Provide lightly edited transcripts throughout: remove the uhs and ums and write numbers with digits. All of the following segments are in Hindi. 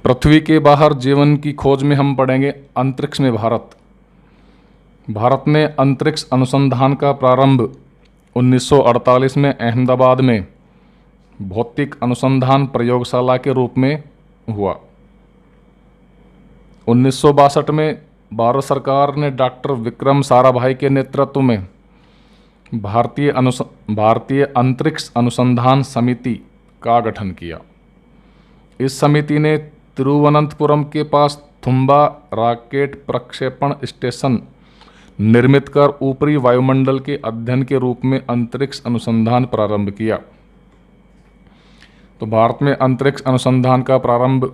पृथ्वी के बाहर जीवन की खोज में हम पढ़ेंगे अंतरिक्ष में भारत। भारत ने अंतरिक्ष अनुसंधान का प्रारंभ 1948 में अहमदाबाद में भौतिक अनुसंधान प्रयोगशाला के रूप में हुआ। 1962 में भारत सरकार ने डॉक्टर विक्रम साराभाई के नेतृत्व में भारतीय अंतरिक्ष अनुसंधान समिति का गठन किया। इस समिति ने तिरुवनंतपुरम के पास थुम्बा रॉकेट प्रक्षेपण स्टेशन निर्मित कर ऊपरी वायुमंडल के अध्ययन के रूप में अंतरिक्ष अनुसंधान प्रारंभ किया। तो भारत में अंतरिक्ष अनुसंधान का प्रारंभ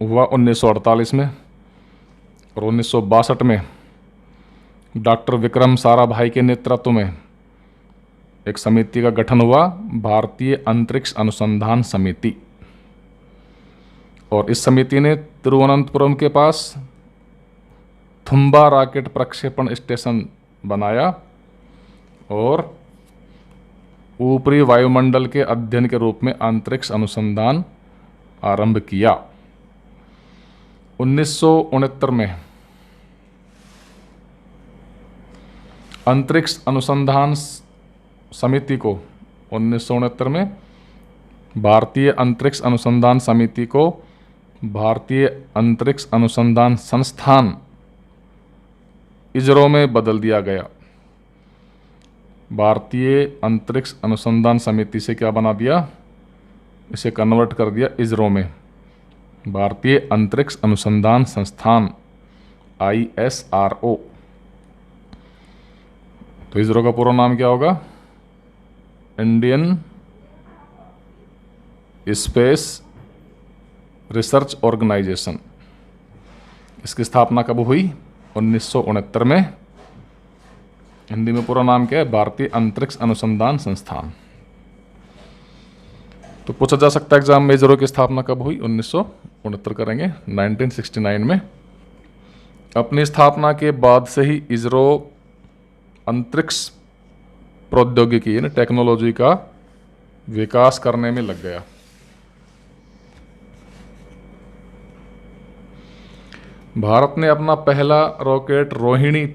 हुआ 1948 में और 1962 में डॉक्टर विक्रम साराभाई के नेतृत्व में एक समिति का गठन हुआ, भारतीय अंतरिक्ष अनुसंधान समिति। और इस समिति ने तिरुवनंतपुरम के पास थुम्बा रॉकेट प्रक्षेपण स्टेशन बनाया और ऊपरी वायुमंडल के अध्ययन के रूप में अंतरिक्ष अनुसंधान आरंभ किया। 1969 में अंतरिक्ष अनुसंधान समिति को 1969 में भारतीय अंतरिक्ष अनुसंधान समिति को भारतीय अंतरिक्ष अनुसंधान संस्थान इसरो में बदल दिया गया। भारतीय अंतरिक्ष अनुसंधान समिति से क्या बना दिया, इसे कन्वर्ट कर दिया इसरो में, भारतीय अंतरिक्ष अनुसंधान संस्थान ISRO। तो इसरो का पूरा नाम क्या होगा, इंडियन स्पेस रिसर्च ऑर्गेनाइजेशन। इसकी स्थापना कब हुई, 1969 में। हिंदी में पूरा नाम क्या है, भारतीय अंतरिक्ष अनुसंधान संस्थान। तो पूछा जा सकता है एग्जाम में इसरो की स्थापना कब हुई, 1969 करेंगे, 1969 में। अपनी स्थापना के बाद से ही इसरो अंतरिक्ष प्रौद्योगिकी यानी टेक्नोलॉजी का विकास करने में लग गया। भारत ने अपना पहला रॉकेट रोहिणी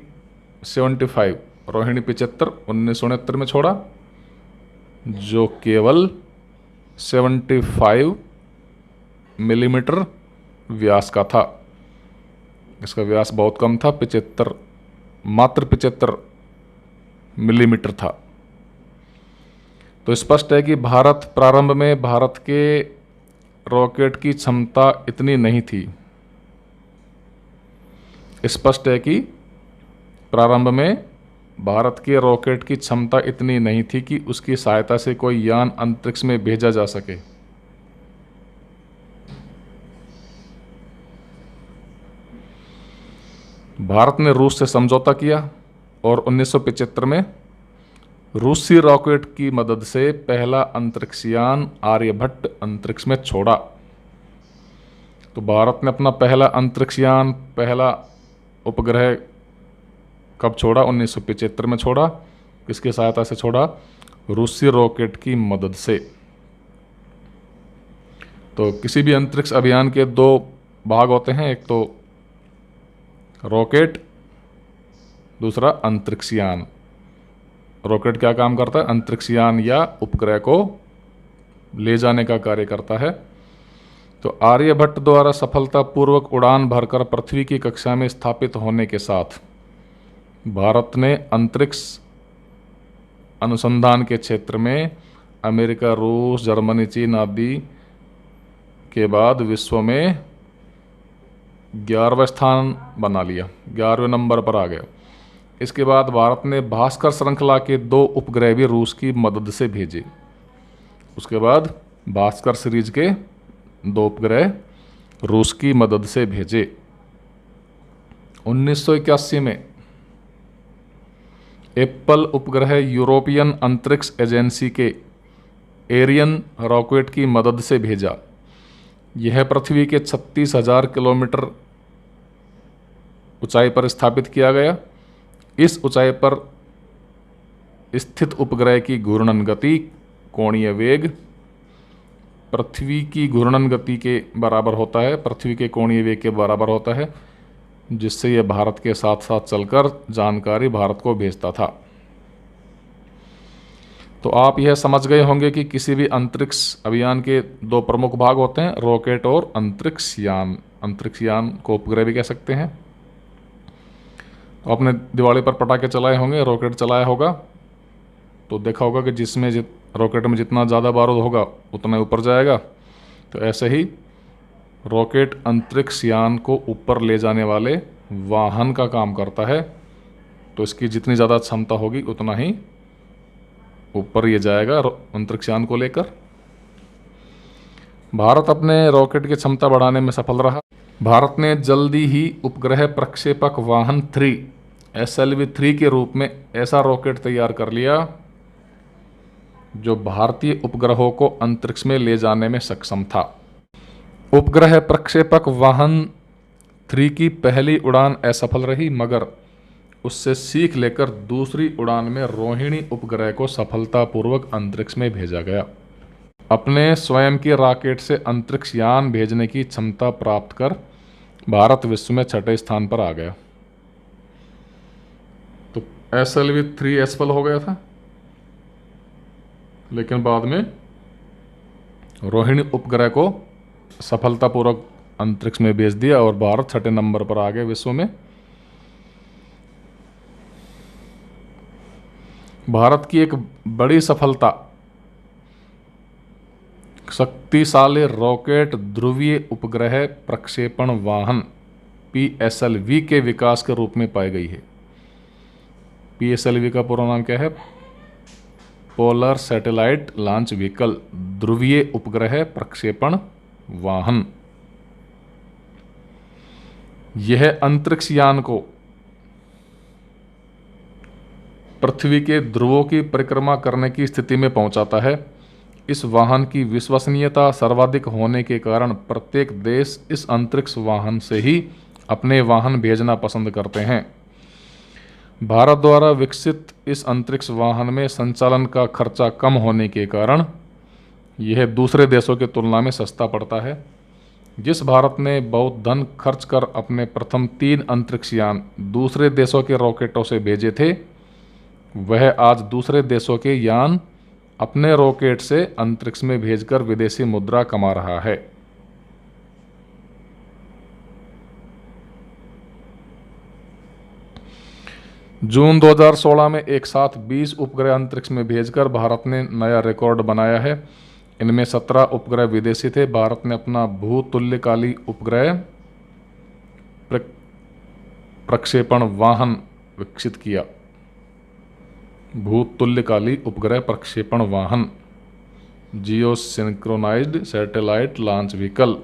75 1969 में छोड़ा, जो केवल 75 मिलीमीटर व्यास का था। इसका व्यास बहुत कम था, मात्र 75 मिलीमीटर था। तो स्पष्ट है कि प्रारंभ में भारत के रॉकेट की क्षमता इतनी नहीं थी। स्पष्ट है कि प्रारंभ में भारत के रॉकेट की क्षमता इतनी नहीं थी कि उसकी सहायता से कोई यान अंतरिक्ष में भेजा जा सके। भारत ने रूस से समझौता किया और 1975 में रूसी रॉकेट की मदद से पहला अंतरिक्षयान आर्यभट्ट अंतरिक्ष में छोड़ा। तो भारत ने अपना पहला अंतरिक्षयान, पहला उपग्रह कब छोड़ा, 1975 में छोड़ा। किसकी सहायता से छोड़ा, रूसी रॉकेट की मदद से। तो किसी भी अंतरिक्ष अभियान के दो भाग होते हैं, एक तो रॉकेट, दूसरा अंतरिक्षयान। रॉकेट क्या काम करता है, अंतरिक्षयान या उपग्रह को ले जाने का कार्य करता है। तो आर्यभट्ट द्वारा सफलतापूर्वक उड़ान भरकर पृथ्वी की कक्षा में स्थापित होने के साथ भारत ने अंतरिक्ष अनुसंधान के क्षेत्र में अमेरिका, रूस, जर्मनी, चीन आदि के बाद विश्व में 11वां स्थान बना लिया, 11वें नंबर पर आ गया। इसके बाद भारत ने भास्कर श्रृंखला के 2 उपग्रह भी रूस की मदद से भेजे। उसके बाद भास्कर सीरीज के 2 उपग्रह रूस की मदद से भेजे। 1981 में एप्पल उपग्रह यूरोपियन अंतरिक्ष एजेंसी के एरियन रॉकेट की मदद से भेजा। यह पृथ्वी के 36,000 किलोमीटर ऊंचाई पर स्थापित किया गया। इस ऊंचाई पर स्थित उपग्रह की घूर्णन गति, कोणीय वेग पृथ्वी की घूर्णन गति के बराबर होता है, पृथ्वी के कोणीय वेग के बराबर होता है, जिससे यह भारत के साथ साथ चलकर जानकारी भारत को भेजता था। तो आप यह समझ गए होंगे कि किसी भी अंतरिक्ष अभियान के दो प्रमुख भाग होते हैं, रॉकेट और अंतरिक्ष यान। अंतरिक्ष यान को उपग्रह भी कह सकते हैं। तो आपने दिवाली पर पटाखे चलाए होंगे, रॉकेट चलाया होगा, तो देखा होगा कि रॉकेट में जितना ज़्यादा बारूद होगा उतना ऊपर जाएगा। तो ऐसे ही रॉकेट अंतरिक्ष यान को ऊपर ले जाने वाले वाहन का काम करता है। तो इसकी जितनी ज़्यादा क्षमता होगी उतना ही ऊपर ये जाएगा अंतरिक्ष यान को लेकर। भारत अपने रॉकेट की क्षमता बढ़ाने में सफल रहा। भारत ने जल्दी ही उपग्रह प्रक्षेपक वाहन 3 SLV-3 के रूप में ऐसा रॉकेट तैयार कर लिया जो भारतीय उपग्रहों को अंतरिक्ष में ले जाने में सक्षम था। उपग्रह प्रक्षेपक वाहन 3 की पहली उड़ान असफल रही, मगर उससे सीख लेकर दूसरी उड़ान में रोहिणी उपग्रह को सफलतापूर्वक अंतरिक्ष में भेजा गया। अपने स्वयं के रॉकेट से अंतरिक्ष यान भेजने की क्षमता प्राप्त कर भारत विश्व में 6ठे स्थान पर आ गया। तो SLV-3 असफल हो गया था, लेकिन बाद में रोहिणी उपग्रह को सफलतापूर्वक अंतरिक्ष में भेज दिया और भारत 6ठे नंबर पर आ गए विश्व में। भारत की एक बड़ी सफलता शक्तिशाली रॉकेट ध्रुवीय उपग्रह प्रक्षेपण वाहन PSLV के विकास के रूप में पाई गई है। PSLV का पूरा नाम क्या है? पोलर सैटेलाइट लॉन्च व्हीकल, ध्रुवीय उपग्रह प्रक्षेपण वाहन। यह अंतरिक्ष यान को पृथ्वी के ध्रुवों की परिक्रमा करने की स्थिति में पहुंचाता है। इस वाहन की विश्वसनीयता सर्वाधिक होने के कारण प्रत्येक देश इस अंतरिक्ष वाहन से ही अपने वाहन भेजना पसंद करते हैं। भारत द्वारा विकसित इस अंतरिक्ष वाहन में संचालन का खर्चा कम होने के कारण यह दूसरे देशों की तुलना में सस्ता पड़ता है। जिस भारत ने बहुत धन खर्च कर अपने प्रथम 3 अंतरिक्ष यान दूसरे देशों के रॉकेटों से भेजे थे, वह आज दूसरे देशों के यान अपने रॉकेट से अंतरिक्ष में भेजकर विदेशी मुद्रा कमा रहा है। जून 2016 में एक साथ 20 उपग्रह अंतरिक्ष में भेजकर भारत ने नया रिकॉर्ड बनाया है। इनमें 17 उपग्रह विदेशी थे। भारत ने अपना भूतुल्यकाली उपग्रह प्रक्षेपण वाहन विकसित किया। भूतुल्यकाली उपग्रह प्रक्षेपण वाहन जियो सिंक्रोनाइज्ड सैटेलाइट लॉन्च व्हीकल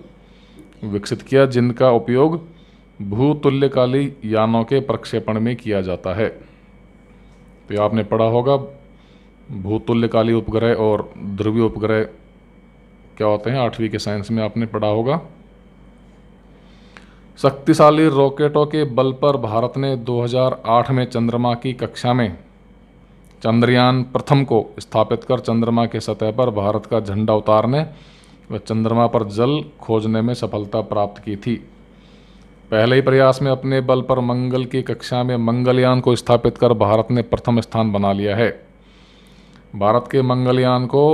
विकसित किया, जिनका उपयोग भूतुल्यकाली यानों के प्रक्षेपण में किया जाता है। तो आपने पढ़ा होगा भूतुल्यकाली उपग्रह और ध्रुवीय उपग्रह क्या होते हैं, 8वीं के साइंस में आपने पढ़ा होगा। शक्तिशाली रॉकेटों के बल पर भारत ने 2008 में चंद्रमा की कक्षा में चंद्रयान प्रथम को स्थापित कर चंद्रमा के सतह पर भारत का झंडा उतारने व चंद्रमा पर जल खोजने में सफलता प्राप्त की थी। पहले ही प्रयास में अपने बल पर मंगल की कक्षा में मंगलयान को स्थापित कर भारत ने प्रथम स्थान बना लिया है। भारत के मंगलयान को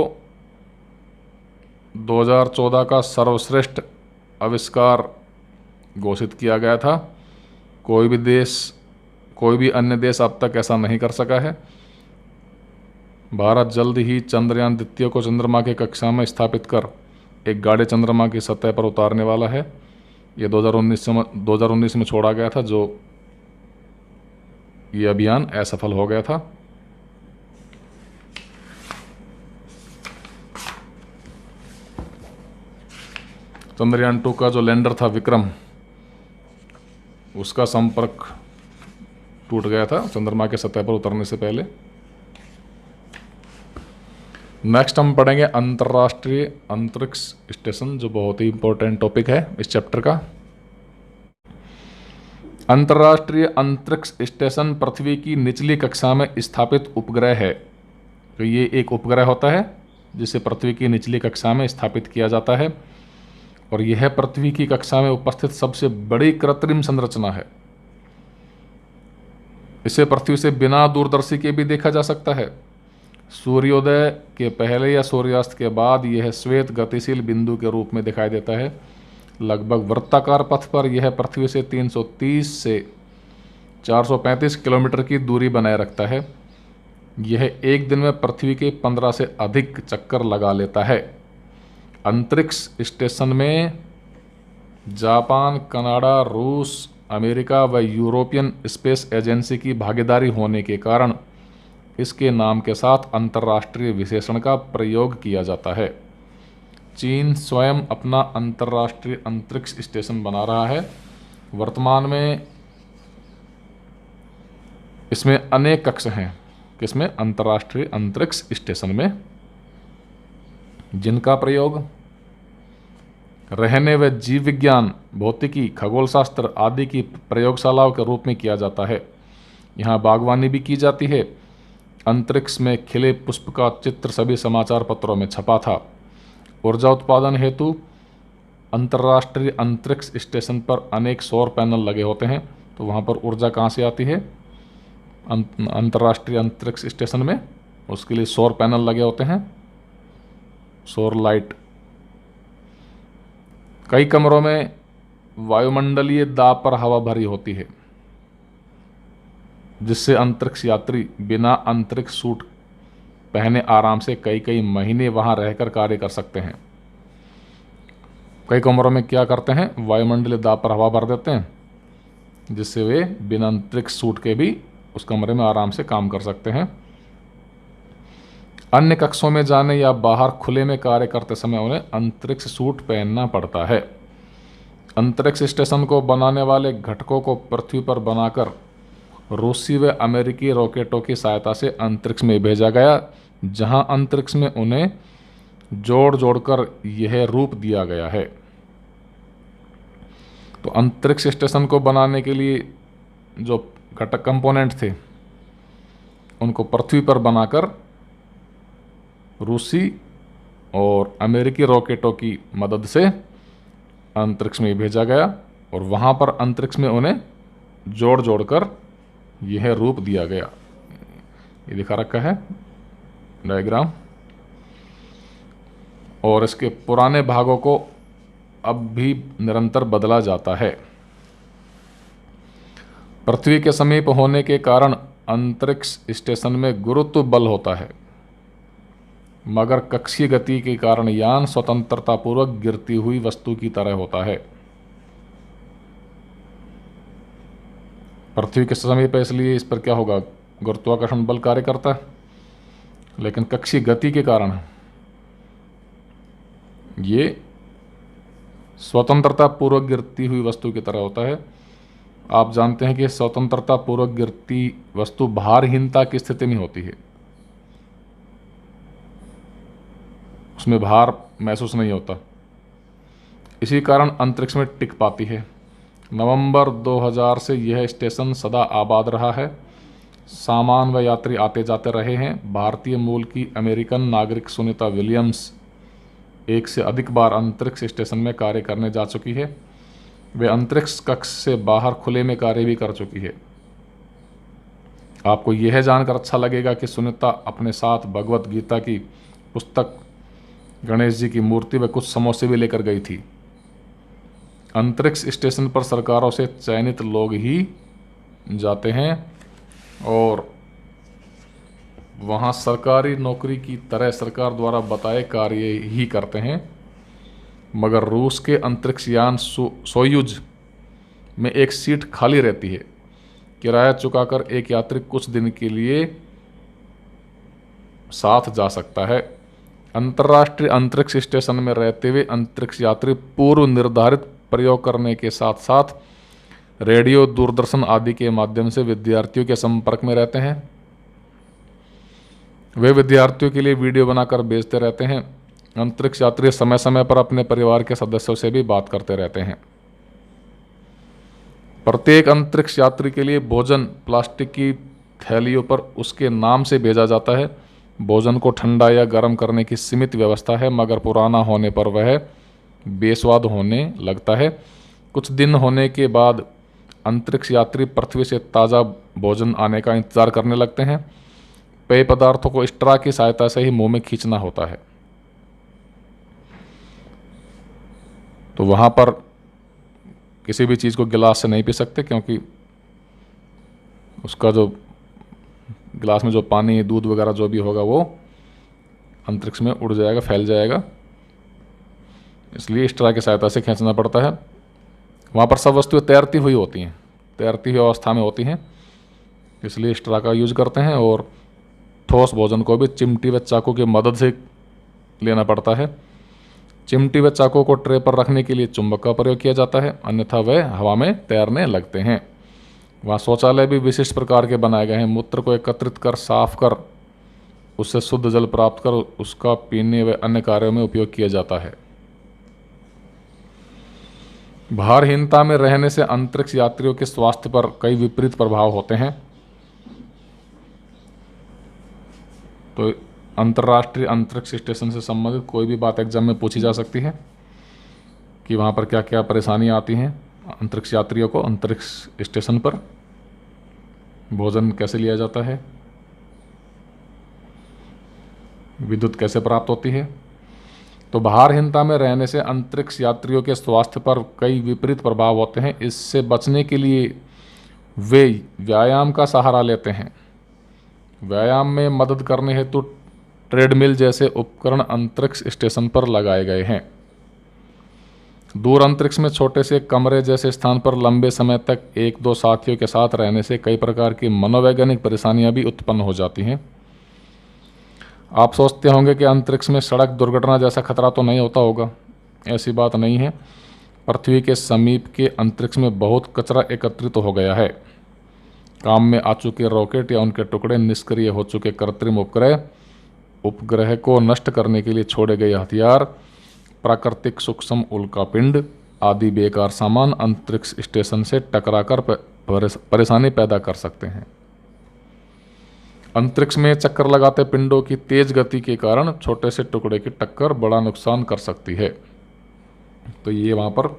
2014 का सर्वश्रेष्ठ आविष्कार घोषित किया गया था। कोई भी अन्य देश अब तक ऐसा नहीं कर सका है। भारत जल्द ही चंद्रयान 2 को चंद्रमा के कक्षा में स्थापित कर एक गाड़ी चंद्रमा की सतह पर उतारने वाला है। ये 2019 में छोड़ा गया था, जो ये अभियान असफल हो गया था। चंद्रयान 2 का जो लैंडर था विक्रम, उसका संपर्क टूट गया था चंद्रमा के सतह पर उतरने से पहले। नेक्स्ट हम पढ़ेंगे अंतर्राष्ट्रीय अंतरिक्ष स्टेशन, जो बहुत ही इंपॉर्टेंट टॉपिक है इस चैप्टर का। अंतर्राष्ट्रीय अंतरिक्ष स्टेशन पृथ्वी की निचली कक्षा में स्थापित उपग्रह है। तो ये एक उपग्रह होता है जिसे पृथ्वी की निचली कक्षा में स्थापित किया जाता है और यह पृथ्वी की कक्षा में उपस्थित सबसे बड़ी कृत्रिम संरचना है। इसे पृथ्वी से बिना दूरदर्शी के भी देखा जा सकता है। सूर्योदय के पहले या सूर्यास्त के बाद यह श्वेत गतिशील बिंदु के रूप में दिखाई देता है। लगभग वृत्ताकार पथ पर यह पृथ्वी से 330 से 435 किलोमीटर की दूरी बनाए रखता है। यह एक दिन में पृथ्वी के 15 से अधिक चक्कर लगा लेता है। अंतरिक्ष स्टेशन में जापान, कनाडा, रूस, अमेरिका व यूरोपियन स्पेस एजेंसी की भागीदारी होने के कारण इसके नाम के साथ अंतर्राष्ट्रीय विशेषण का प्रयोग किया जाता है। चीन स्वयं अपना अंतर्राष्ट्रीय अंतरिक्ष स्टेशन बना रहा है। वर्तमान में इसमें अनेक कक्ष हैं, किसमें? अंतर्राष्ट्रीय अंतरिक्ष स्टेशन में, जिनका प्रयोग रहने व जीव विज्ञान, भौतिकी, खगोल शास्त्र आदि की प्रयोगशालाओं के रूप में किया जाता है। यहाँ बागवानी भी की जाती है। अंतरिक्ष में खिले पुष्प का चित्र सभी समाचार पत्रों में छपा था। ऊर्जा उत्पादन हेतु अंतर्राष्ट्रीय अंतरिक्ष स्टेशन पर अनेक सौर पैनल लगे होते हैं। तो वहाँ पर ऊर्जा कहाँ से आती है? अंतर्राष्ट्रीय अंतरिक्ष स्टेशन में उसके लिए सौर पैनल लगे होते हैं, सौर लाइट। कई कमरों में वायुमंडलीय दाब पर हवा भरी होती है, जिससे अंतरिक्ष यात्री बिना अंतरिक्ष सूट पहने आराम से कई महीने वहां रहकर कार्य कर सकते हैं। कई कमरों में क्या करते हैं? वायुमंडलीय दाब पर हवा भर देते हैं, जिससे वे बिना अंतरिक्ष सूट के भी उस कमरे में आराम से काम कर सकते हैं। अन्य कक्षों में जाने या बाहर खुले में कार्य करते समय उन्हें अंतरिक्ष सूट पहनना पड़ता है। अंतरिक्ष स्टेशन को बनाने वाले घटकों को पृथ्वी पर बनाकर रूसी व अमेरिकी रॉकेटों की सहायता से अंतरिक्ष में भेजा गया, जहां अंतरिक्ष में उन्हें जोड़ जोड़कर यह रूप दिया गया है। तो अंतरिक्ष स्टेशन को बनाने के लिए जो घटक कंपोनेंट थे, उनको पृथ्वी पर बनाकर रूसी और अमेरिकी रॉकेटों की मदद से अंतरिक्ष में भेजा गया और वहाँ पर अंतरिक्ष में उन्हें जोड़ जोड़कर यह रूप दिया गया। ये दिखा रखा है डायग्राम। और इसके पुराने भागों को अब भी निरंतर बदला जाता है। पृथ्वी के समीप होने के कारण अंतरिक्ष स्टेशन में गुरुत्व बल होता है, मगर कक्षीय गति के कारण यान स्वतंत्रतापूर्वक गिरती हुई वस्तु की तरह होता है। पृथ्वी के समीप है, इसलिए इस पर क्या होगा? गुरुत्वाकर्षण बल कार्य करता है, लेकिन कक्षीय गति के कारण ये स्वतंत्रतापूर्वक गिरती हुई वस्तु की तरह होता है। आप जानते हैं कि स्वतंत्रतापूर्वक गिरती वस्तु भारहीनता की स्थिति में होती है, उसमें भार महसूस नहीं होता, इसी कारण अंतरिक्ष में टिक पाती है। नवंबर 2000 से यह स्टेशन सदा आबाद रहा है। सामान व यात्री आते जाते रहे हैं। भारतीय मूल की अमेरिकन नागरिक सुनीता विलियम्स एक से अधिक बार अंतरिक्ष स्टेशन में कार्य करने जा चुकी है। वे अंतरिक्ष कक्ष से बाहर खुले में कार्य भी कर चुकी है। आपको यह जानकर अच्छा लगेगा कि सुनीता अपने साथ भगवत गीता की पुस्तक, गणेश जी की मूर्ति व कुछ समोसे भी लेकर गई थी। अंतरिक्ष स्टेशन पर सरकारों से चयनित लोग ही जाते हैं और वहाँ सरकारी नौकरी की तरह सरकार द्वारा बताए कार्य ही करते हैं। मगर रूस के अंतरिक्ष यान सोयूज में एक सीट खाली रहती है। किराया चुकाकर एक यात्री कुछ दिन के लिए साथ जा सकता है। अंतर्राष्ट्रीय अंतरिक्ष स्टेशन में रहते हुए अंतरिक्ष यात्री पूर्व निर्धारित प्रयोग करने के साथ साथ रेडियो, दूरदर्शन आदि के माध्यम से विद्यार्थियों के संपर्क में रहते हैं। वे विद्यार्थियों के लिए वीडियो बनाकर भेजते रहते हैं। अंतरिक्ष यात्री समय समय पर अपने परिवार के सदस्यों से भी बात करते रहते हैं। प्रत्येक अंतरिक्ष यात्री के लिए भोजन प्लास्टिक की थैलियों पर उसके नाम से भेजा जाता है, भोजन को ठंडा या गर्म करने की सीमित व्यवस्था है, मगर पुराना होने पर वह बेस्वाद होने लगता है। कुछ दिन होने के बाद अंतरिक्ष यात्री पृथ्वी से ताज़ा भोजन आने का इंतज़ार करने लगते हैं। पेय पदार्थों को स्ट्रा की सहायता से ही मुंह में खींचना होता है। तो वहाँ पर किसी भी चीज़ को गिलास से नहीं पी सकते, क्योंकि उसका जो गिलास में जो पानी दूध वगैरह जो भी होगा वो अंतरिक्ष में उड़ जाएगा, फैल जाएगा, इसलिए स्ट्रा की सहायता से खींचना पड़ता है। वहाँ पर सब वस्तुएं तैरती हुई होती हैं, तैरती हुई अवस्था में होती हैं, इसलिए स्ट्रा का यूज करते हैं। और ठोस भोजन को भी चिमटी व चाकू की मदद से लेना पड़ता है। चिमटी व चाकू को ट्रे पर रखने के लिए चुंबक का प्रयोग किया जाता है, अन्यथा वह हवा में तैरने लगते हैं। वहाँ शौचालय भी विशिष्ट प्रकार के बनाए गए हैं। मूत्र को एकत्रित कर, साफ कर, उससे शुद्ध जल प्राप्त कर उसका पीने व अन्य कार्यों में उपयोग किया जाता है। भारहीनता में रहने से अंतरिक्ष यात्रियों के स्वास्थ्य पर कई विपरीत प्रभाव होते हैं। तो अंतर्राष्ट्रीय अंतरिक्ष स्टेशन से संबंधित कोई भी बात एग्जाम में पूछी जा सकती है कि वहाँ पर क्या क्या परेशानियाँ आती हैं अंतरिक्ष यात्रियों को। अंतरिक्ष स्टेशन पर भोजन कैसे लिया जाता है, विद्युत कैसे प्राप्त होती है। तो भारहीनता में रहने से अंतरिक्ष यात्रियों के स्वास्थ्य पर कई विपरीत प्रभाव होते हैं। इससे बचने के लिए वे व्यायाम का सहारा लेते हैं। व्यायाम में मदद करने हेतु ट्रेडमिल जैसे उपकरण अंतरिक्ष स्टेशन पर लगाए गए हैं। दूर अंतरिक्ष में छोटे से कमरे जैसे स्थान पर लंबे समय तक एक दो साथियों के साथ रहने से कई प्रकार की मनोवैज्ञानिक परेशानियां भी उत्पन्न हो जाती हैं। आप सोचते होंगे कि अंतरिक्ष में सड़क दुर्घटना जैसा खतरा तो नहीं होता होगा। ऐसी बात नहीं है। पृथ्वी के समीप के अंतरिक्ष में बहुत कचरा एकत्रित हो गया है। काम में आ चुके रॉकेट या उनके टुकड़े, निष्क्रिय हो चुके कृत्रिम उपग्रह को नष्ट करने के लिए छोड़े गए हथियार, प्राकृतिक सूक्ष्म उल्कापिंड आदि बेकार सामान अंतरिक्ष स्टेशन से टकराकर परेशानी पैदा कर सकते हैं। अंतरिक्ष में चक्कर लगाते पिंडों की तेज गति के कारण छोटे से टुकड़े की टक्कर बड़ा नुकसान कर सकती है। तो ये वहाँ पर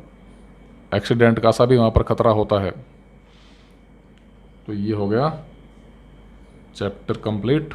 एक्सीडेंट का सा भी वहाँ पर खतरा होता है। तो ये हो गया चैप्टर कंप्लीट।